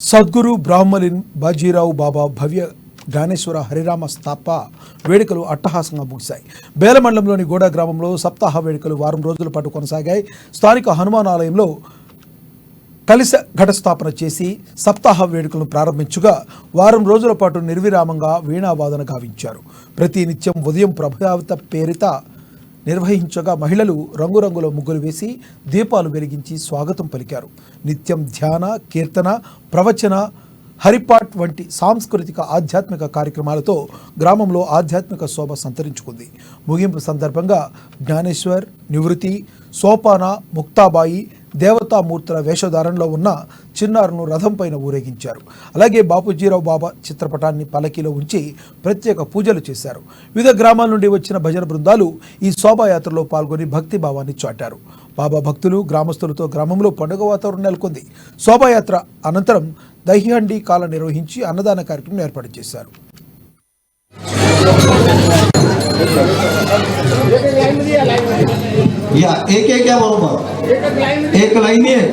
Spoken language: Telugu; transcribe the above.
సద్గురు బ్రాహ్మలిన్ బాజీరావు బాబా భవ్య జ్ఞానేశ్వర హరిరామ స్థాప వేడుకలు అట్టహాసంగా ముగిశాయి. బేల మండలంలోని గోడ గ్రామంలో సప్తాహ వేడుకలు వారం రోజుల పాటు కొనసాగాయి. స్థానిక హనుమాన్ ఆలయంలో కలిస ఘటస్థాపన చేసి సప్తాహ వేడుకలను ప్రారంభించగా వారం రోజుల పాటు నిర్విరామంగా వీణావాదన గావించారు. ప్రతి నిత్యం ఉదయం ప్రభావిత పేరిట నిర్వహించగా మహిళలు రంగురంగుల ముగ్గులు వేసి దీపాలు వెలిగించి స్వాగతం పలికారు. నిత్యం ధ్యాన, కీర్తన, ప్రవచన, హరిపాట్ వంటి సాంస్కృతిక ఆధ్యాత్మిక కార్యక్రమాలతో గ్రామంలో ఆధ్యాత్మిక శోభ సంతరించుకుంది. ముగింపు సందర్భంగా జ్ఞానేశ్వర్, నివృత్తి, సోపాన, ముక్తాబాయి దేవతామూర్తుల వేషధారణలో ఉన్న చిన్నారును రథం పైన ఊరేగించారు. అలాగే బాపూజీరావు బాబా చిత్రపటాన్ని పల్లకీలో ఉంచి ప్రత్యేక పూజలు చేశారు. వివిధ గ్రామాల నుండి వచ్చిన భజన బృందాలు ఈ శోభాయాత్రలో పాల్గొని భక్తి భావాన్ని చాటారు. బాబా భక్తులు, గ్రామస్తులతో గ్రామంలో పండుగ వాతావరణం నెలకొంది. శోభాయాత్ర అనంతరం దహిహండి కాల నిర్వహించి అన్నదాన కార్యక్రమం ఏర్పాటు చేశారు. या एक क्या बरोबर एक लाईन आहे.